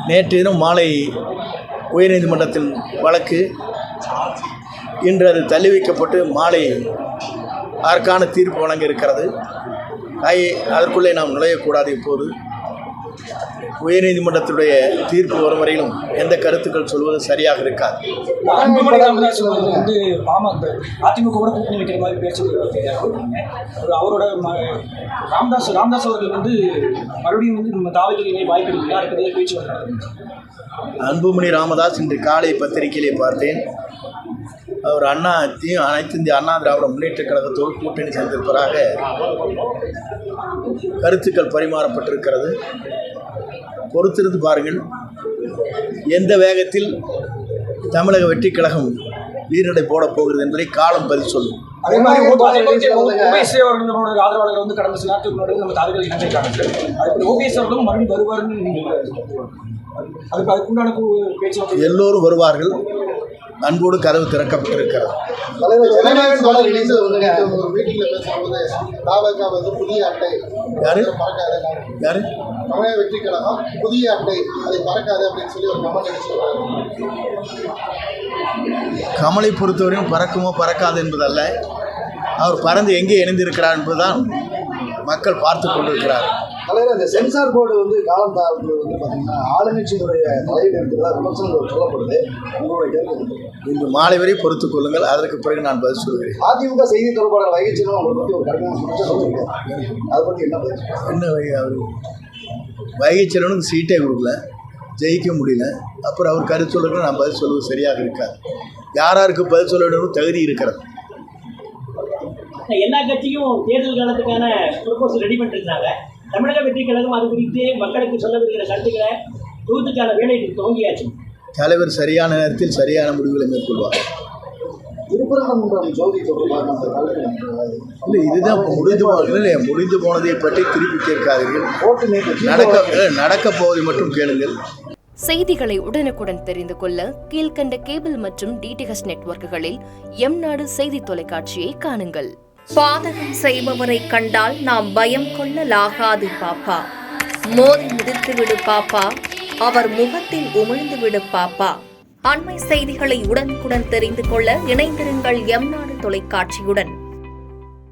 நேற்று தினம் மாலை உயர்நீதிமன்றத்தின் வழக்கு இன்று அது தள்ளி வைக்கப்பட்டு மாலை அதற்கான தீர்ப்பு வழங்க இருக்கிறது. அதற்குள்ளே நாம் நுழையக்கூடாது. இப்போது உயர்நீதிமன்றத்துடைய தீர்ப்பு வரும் வரையிலும் எந்த கருத்துக்கள் சொல்வது சரியாக இருக்காது. அன்புமணி ராமதாஸ் வந்து அதிமுக கூட கூட்டணி வைக்கிற மாதிரி பேச்சு அவரோட ராமதாஸ் அவர்கள் வந்து மறுபடியும் வந்து நம்ம தாவல்களை வாய்ப்பு இருக்குதா இருக்கிறதே பேச்சு வந்தாங்க. அன்புமணி ராமதாஸ் இன்று காலை பத்திரிகையிலே பார்த்தேன். அவர் அனைத்து இந்திய அண்ணா திராவிட முன்னேற்ற கழகத்தோடு கூட்டணி சேர்ந்திருப்பதாக கருத்துக்கள் பரிமாறப்பட்டிருக்கிறது. பொறுத்திருந்து பாருங்கள், எந்த வேகத்தில் தமிழக வெற்றிக் கழகம் வீரடை போடப் போகிறது என்பதை காலம் பதில் சொல்லும். அதே மாதிரி ஓபிஎஸ் அவர்களோட ஆதரவாளர்கள் வந்து கடந்த சில நாட்களுக்கு முன்னாடி நம்ம தாவல்கள் இணைஞ்சிருக்காங்க. அதுக்கு ஓபிஎஸ் அவர்களும் மறுபடியும் வருவாருன்னு அதுக்குண்டான பேச்சு எல்லோரும் வருவார்கள். அன்போடு கதவு திறக்கப்பட்டிருக்கிறது. யாரு தமிழக வெற்றி கழகம் புதிய அட்டை அதை பறக்காது அப்படின்னு சொல்லி ஒரு கமலை பொறுத்தவரையும் பறக்குமோ பறக்காது என்பதல்ல, அவர் பறந்து எங்கே இணைந்திருக்கிறார் என்பதுதான் மக்கள் பார்த்து கொண்டிருக்கிறார். தலைவர், இந்த சென்சார் போர்டு வந்து காலம் தாழ்வு வந்து பார்த்தீங்கன்னா ஆளுங்கட்சியினுடைய தலையீடு இருக்கிறதா விமர்சனங்கள் சொல்லப்படுது. உங்களுடைய கருத்து இன்று மாலை வரை பொறுத்துக் கொள்ளுங்கள், அதற்கு பிறகு நான் பதில் சொல்கிறேன். அதிமுக செய்தி தொடர்பாளர் வைகச்செல்வன் அவங்களை பற்றி ஒரு கடுமையான குற்றம் சொல்லியிருக்காரு. அதை பற்றி என்ன அவர் வைகைச்செல்வனுக்கு சீட்டே கொடுக்கல, ஜெயிக்க முடியல, அப்புறம் அவர் கருத்து சொல்லுங்க, நான் பதில் சொல்வது சரியாக இருக்காது. யாராருக்கு பதில் சொல்ல வேண்டும் தகுதி இருக்கிறது. எல்லா கட்சியும் தேர்தல் காலத்துக்கான ப்ரொபோசல் ரெடி பண்ணிருந்தாங்க. தமிழக வெற்றி கழகம் அது குறித்து மக்களுக்கு சொல்ல வருகிற கருத்துக்களை தொகுத்துக்கான வேலை துவங்கியாச்சு. தலைவர் சரியான நேரத்தில் சரியான முடிவுகளை மேற்கொள்வார். இல்லை, இதுதான் முடிந்து போனதை பற்றி திருப்பி கேட்காதீர்கள். நடக்க போவதை மட்டும் கேளுங்கள். செய்திகளை உடனுக்குடன் தெரிந்து கொள்ள கீழ்கண்ட கேபிள் மற்றும் டிடிஹெச் நெட்வொர்க்குகளில் எம்நாடு செய்தி தொலைக்காட்சியை காணுங்கள். பாதகம் செய்பவரை கண்டால் நாம் பயம் கொள்ளலாகாது பாப்பா. மோதி மிதித்து விடு பாப்பா, அவர் முகத்தில் உமிழ்ந்து விடு பாப்பா. அண்மை செய்திகளை உடனுக்குடன் தெரிந்து கொள்ள இணைந்திருங்கள் எம்நாடு தொலைக்காட்சியுடன்.